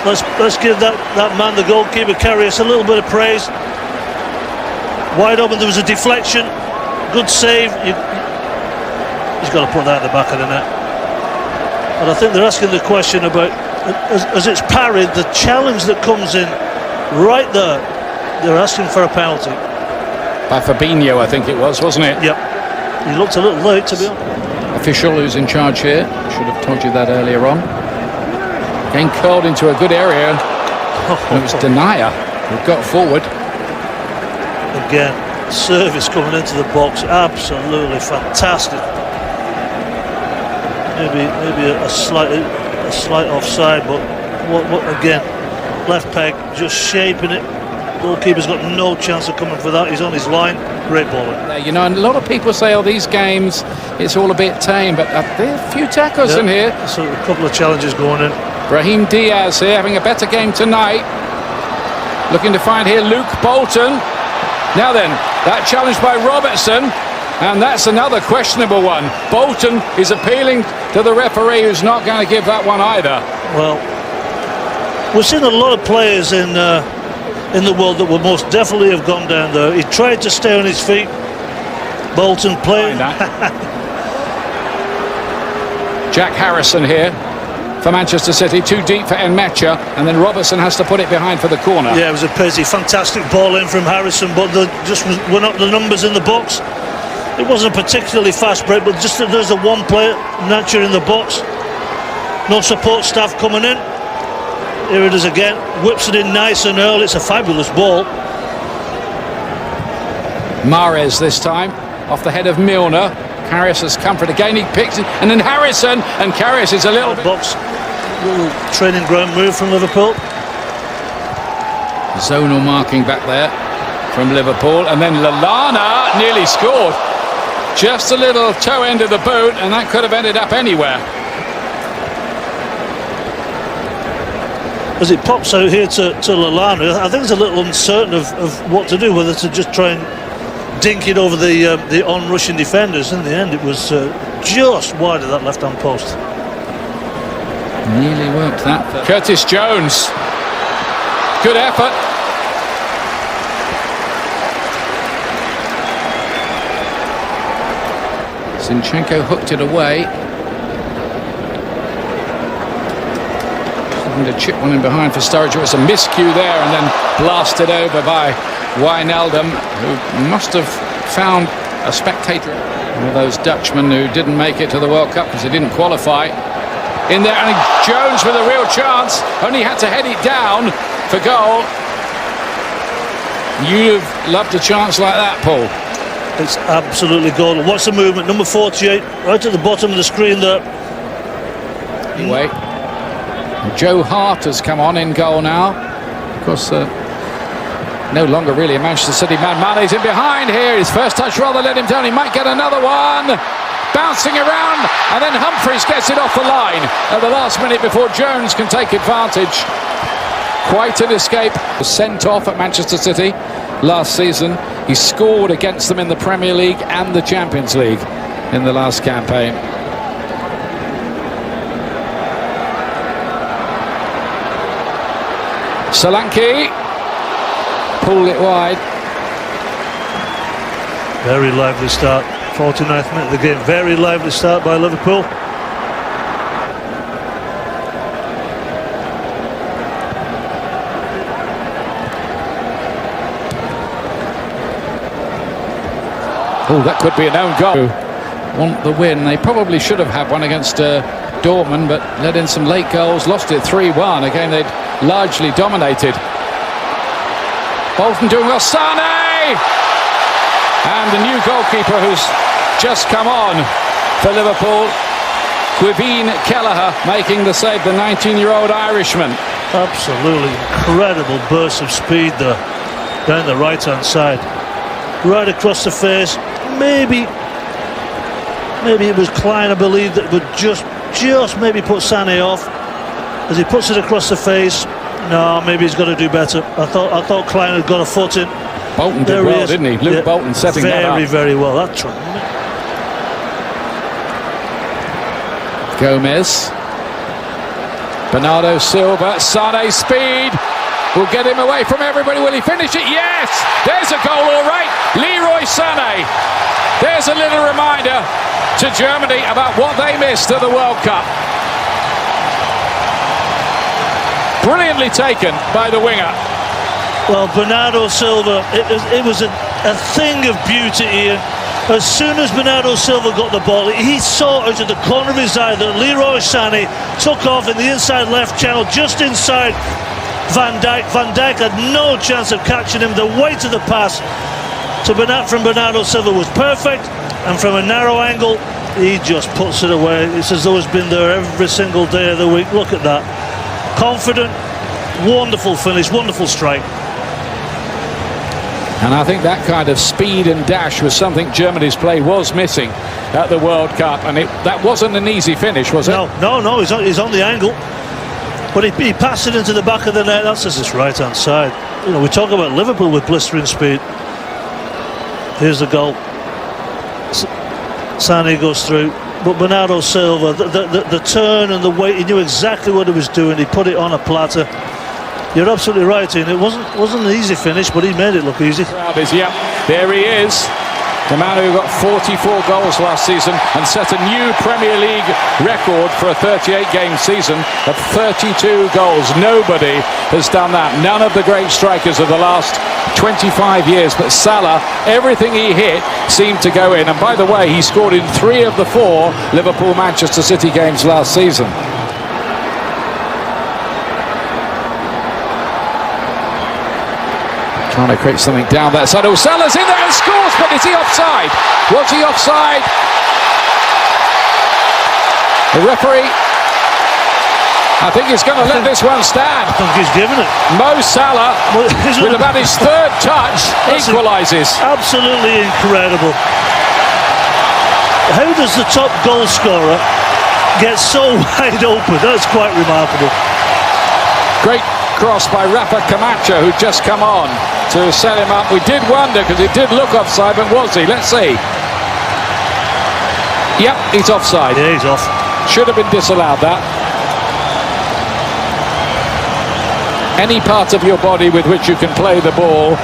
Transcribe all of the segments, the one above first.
let's give that man, the goalkeeper, Karius, a little bit of praise. Wide open, there was a deflection, good save. He's got to put that at the back of the net. And I think they're asking the question about, as it's parried, the challenge that comes in right there. They're asking for a penalty. By Fabinho, I think it was, wasn't it? Yep. He looked a little late, to be honest. Official who's in charge here. Should have told you that earlier on. Again curled into a good area. And it was Denier who got forward. Again, service coming into the box, absolutely fantastic. Maybe a slight offside, but what again? Left peg, just shaping it. Goalkeeper's got no chance of coming for that. He's on his line. Great ball. You know, and a lot of people say, oh, these games, it's all a bit tame, but there are a few tackles in here. So a couple of challenges going in. Brahim Diaz here, having a better game tonight. Looking to find here Luke Bolton. Now then, that challenge by Robertson, and that's another questionable one. Bolton is appealing to the referee, who's not going to give that one either. Well, we've seen a lot of players in the world that would most definitely have gone down there. He tried to stay on his feet. Bolton playing. Jack Harrison here for Manchester City, too deep for Nmecha, and then Robertson has to put it behind for the corner. Yeah, it was a pity. Fantastic ball in from Harrison, but were not the numbers in the box. It wasn't a particularly fast break, but just there's a one player, Nacho, in the box. No support staff coming in. Here it is again, whips it in nice and early. It's a fabulous ball. Mahrez this time, off the head of Milner. Karius has come for it again, he picks it, and then Harrison, and Karius is a little bit... Box, little training ground move from Liverpool. Zonal marking back there from Liverpool, and then Lallana nearly scored. Just a little toe end of the boot, and that could have ended up anywhere. As it pops out here to Lallana, I think he's a little uncertain of what to do, whether to just try and dink it over the on-rushing defenders. In the end, it was just wide of that left-hand post. Nearly worked that. Curtis Jones. Good effort. Zinchenko hooked it away. To chip one in behind for Sturridge. It was a miscue there, and then blasted over by Wijnaldum, who must have found a spectator. One of those Dutchmen who didn't make it to the World Cup because he didn't qualify. In there, and Jones with a real chance, only had to head it down for goal. You'd have loved a chance like that, Paul. It's absolutely golden. What's the movement? Number 48, right at the bottom of the screen there. Anyway. Joe Hart has come on in goal now. Of course, no longer really a Manchester City man. Mane's in behind here. His first touch rather let him down. He might get another one. Bouncing around, and then Humphreys gets it off the line at the last minute before Jones can take advantage. Quite an escape. Was sent off at Manchester City last season. He scored against them in the Premier League and the Champions League in the last campaign. Solanke pulled it wide. Very lively start. 49th minute of the game. Very lively start by Liverpool. Oh, that could be an own goal. Want the win. They probably should have had one against Dortmund, but let in some late goals. Lost it 3-1. Again, they'd largely dominated. Bolton doing well. Sane! And the new goalkeeper who's just come on for Liverpool, Quiveen Kelleher, making the save, the 19-year-old Irishman. Absolutely incredible burst of speed there, down the right-hand side. Right across the face. Maybe it was Klein, I believe, that would just maybe put Sané off. As he puts it across the face, no, maybe he's got to do better. I thought Klein had got a foot in. Bolton did well, didn't he? Luke Bolton setting that up. Very well. That's tremendous. Gomez. Bernardo Silva, Sane's speed will get him away from everybody. Will he finish it? Yes! There's a goal, all right. Leroy Sané. There's a little reminder to Germany about what they missed at the World Cup. Brilliantly taken by the winger. Well, Bernardo Silva, it was a thing of beauty, Ian. As soon as Bernardo Silva got the ball, he saw out of the corner of his eye that Leroy Sané took off in the inside left channel, just inside Van Dijk. Van Dijk had no chance of catching him. The weight of the pass from Bernardo Silva was perfect, and from a narrow angle, he just puts it away. It's as though it's been there every single day of the week. Look at that. Confident, wonderful finish, wonderful strike. And I think that kind of speed and dash was something Germany's play was missing at the World Cup, and that wasn't an easy finish, was it? No, he's on the angle, but he passed it into the back of the net. That's just his right hand side. You know, we talk about Liverpool with blistering speed. Here's the goal. Sané goes through, but Bernardo Silva, the turn and the weight, he knew exactly what he was doing. He put it on a platter. You're absolutely right, Ian. It wasn't an easy finish, but he made it look easy. Yeah, there he is. The man who got 44 goals last season and set a new Premier League record for a 38-game season of 32 goals. Nobody has done that. None of the great strikers of the last 25 years. But Salah, everything he hit seemed to go in. And by the way, he scored in 3 of the 4 Liverpool-Manchester City games last season. Trying to create something down that side. Oh, Salah's in there and scores, but is he offside? Was he offside? The referee, I think he's going to let this one stand. I think he's given it. Mo Salah, with about his 3rd touch, equalises. Absolutely incredible. How does the top goal scorer get so wide open? That's quite remarkable. Great cross by Rafa Camacho, who'd just come on to set him up. We did wonder, because it did look offside, but was he? Let's see. Yep, he's offside. Yeah, he's off. Should have been disallowed, that. Any part of your body with which you can play the ball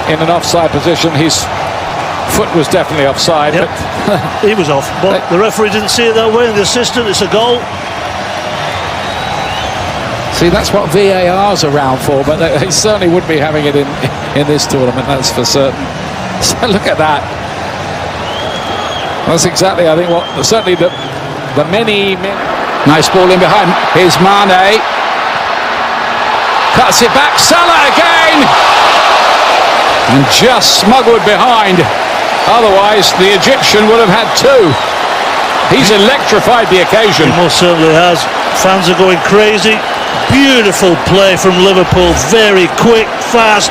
in an offside position, his foot was definitely offside. Yep. But he was off, but the referee didn't see it that way, and the assistant, it's a goal. See, that's what VAR's around for, but they certainly wouldn't be having it in this tournament, that's for certain. So look at that. That's exactly, I think, what certainly the many... Nice ball in behind. Here's Mane. Cuts it back. Salah again! And just smuggled behind. Otherwise, the Egyptian would have had 2. He's electrified the occasion. He most certainly has. Fans are going crazy. Beautiful play from Liverpool, very quick, fast,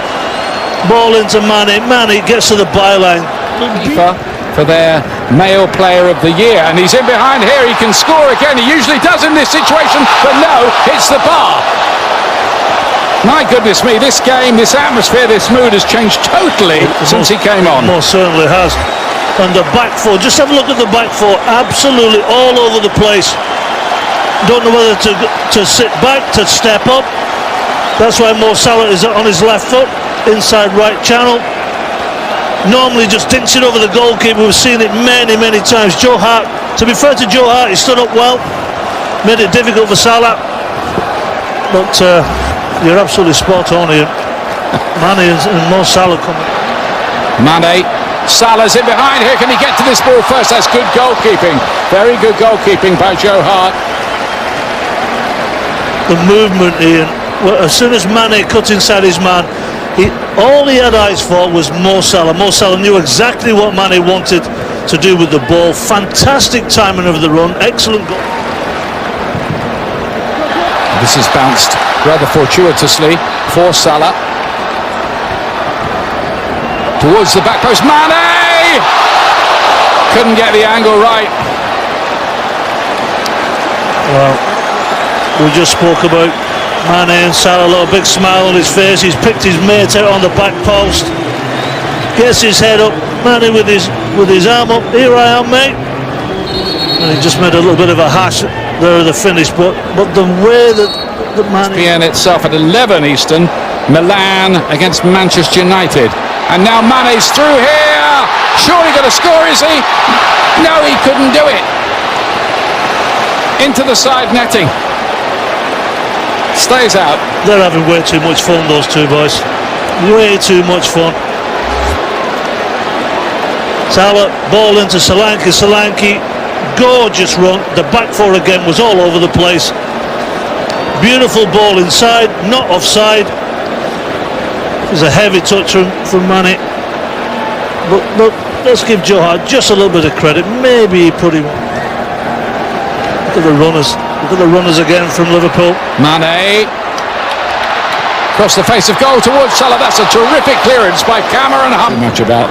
ball into Mane. Mane gets to the byline. For their male player of the year, and he's in behind here. He can score again. He usually does in this situation, but no, hits the bar. My goodness me, this game, this atmosphere, this mood has changed totally since he came on. Most certainly has. And the back four, just have a look at the back four, absolutely all over the place. Don't know whether to sit back, to step up. That's why Mo Salah is on his left foot, inside right channel. Normally just dinks it over the goalkeeper. We've seen it many, many times. Joe Hart, to be fair to Joe Hart, he stood up well, made it difficult for Salah. But you're absolutely spot on here. Mane and Mo Salah coming. Mane, Salah's in behind here. Can he get to this ball first? That's good goalkeeping. Very good goalkeeping by Joe Hart. The movement, Ian. Well, as soon as Mane cut inside his man, all he had eyes for was Mo Salah. Mo Salah knew exactly what Mane wanted to do with the ball. Fantastic timing of the run. Excellent goal. This is bounced rather fortuitously for Salah. Towards the back post. Mane! Couldn't get the angle right. Well, we just spoke about Mane and Salah. A little big smile on his face. He's picked his mate out on the back post. Gets his head up. Mane with his arm up. Here I am, mate. And he just made a little bit of a hash there at the finish, but the way that man. ESPN itself at 11 Eastern, Milan against Manchester United. And now Mane's through here. Surely going to score, is he? No, he couldn't do it. Into the side netting. Stays out. They're having way too much fun, those two boys. Way too much fun. Salah, ball into Solanke. Solanke, gorgeous run. The back four again was all over the place. Beautiful ball inside, not offside. There's a heavy touch from Mane. But let's give Joe Hart just a little bit of credit. Maybe he put him. Look at the runners. Look at the runners again from Liverpool. Mane. Across the face of goal towards Salah. That's a terrific clearance by Cameron Hunt. Too much about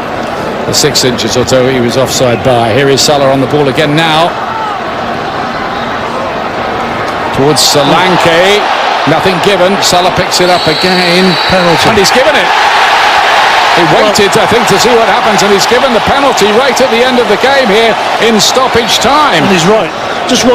the 6 inches or so he was offside by. Here is Salah on the ball again now. Towards Solanke. Nothing given. Salah picks it up again. Penalty. And he's given it. He waited, I think, to see what happens, and he's given the penalty right at the end of the game here in stoppage time. And he's right. Just what.